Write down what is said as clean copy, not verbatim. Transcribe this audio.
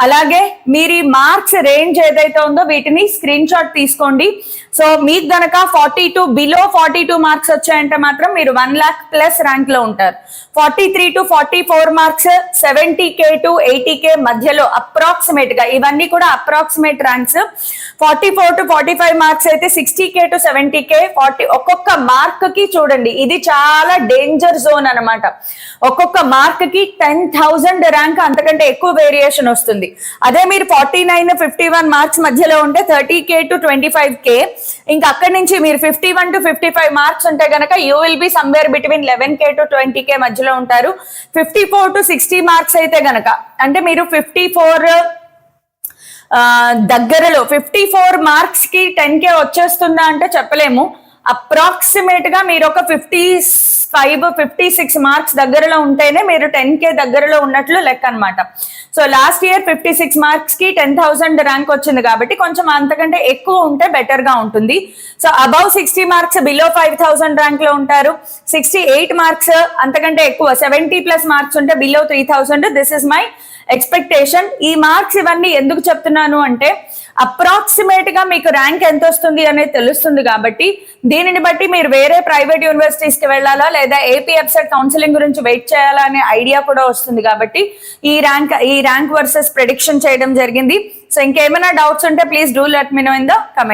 అలాగే మీరు ఈ మార్క్స్ రేంజ్ ఏదైతే ఉందో వీటిని స్క్రీన్ షాట్ తీసుకోండి. సో మీకు గనక 42 బిలో 42 మార్క్స్ వచ్చాయంటే మాత్రం మీరు 1 lakh ప్లస్ ర్యాంక్ లో ఉంటారు. 43 to 44 marks 70K to 80K మధ్యలో అప్రాక్సిమేట్ గా, ఇవన్నీ కూడా అప్రాక్సిమేట్ ర్యాంక్స్. 44 to 45 మార్క్స్ అయితే 60K to 70K. ఒక్కొక్క మార్క్ కి చూడండి, ఇది చాలా డేంజర్ జోన్ అనమాట. ఒక్కొక్క మార్క్ కి 10,000 ర్యాంక్ అంతకంటే ఎక్కువ వేరియేషన్ వస్తుంది. అదే మీరు 49 51 మార్క్స్ మధ్యలో ఉంటే 30K to 25K. ఇంకా అక్కడి నుంచి మీరు 51 to 55 మార్క్స్ ఉంటే గనక you will be somewhere between 11K to 20K మధ్యలో ఉంటారు. 54 to 60 మార్క్స్ అయితే గనక, అంటే మీరు 54 దగ్గరలో 54 మార్క్స్ కి 10K వచ్చేస్తుందా అంటే చెప్పలేము. అప్రాక్సిమేట్ గా మీరు ఒక 55-56 మార్క్స్ దగ్గరలో ఉంటేనే మీరు 10K దగ్గరలో ఉన్నట్లు లెక్క అనమాట. సో లాస్ట్ ఇయర్ 56 మార్క్స్ కి 10,000 ర్యాంక్ వచ్చింది కాబట్టి కొంచెం అంతకంటే ఎక్కువ ఉంటే బెటర్ గా ఉంటుంది. So above 60 marks below 5,000 rank లో ఉంటారు. 68 మార్క్స్ అంతకంటే ఎక్కువ 70+ మార్క్స్ ఉంటే below 3,000. This is my expectation. ఈ మార్క్స్ ఇవన్నీ ఎందుకు చెప్తున్నాను అంటే అప్రాక్సిమేట్ గా మీకు ర్యాంక్ ఎంత వస్తుంది అనేది తెలుస్తుంది కాబట్టి దీనిని బట్టి మీరు వేరే ప్రైవేట్ యూనివర్సిటీస్ కి వెళ్ళాలా లేదా ఏపీ ఎఫ్సెట్ కౌన్సిలింగ్ గురించి వెయిట్ చేయాలా అనే ఐడియా కూడా వస్తుంది కాబట్టి ఈ ర్యాంక్ వర్సెస్ ప్రెడిక్షన్ చేయడం జరిగింది. సో ఇంకేమైనా డౌట్స్ ఉంటే please do let me know in the comment.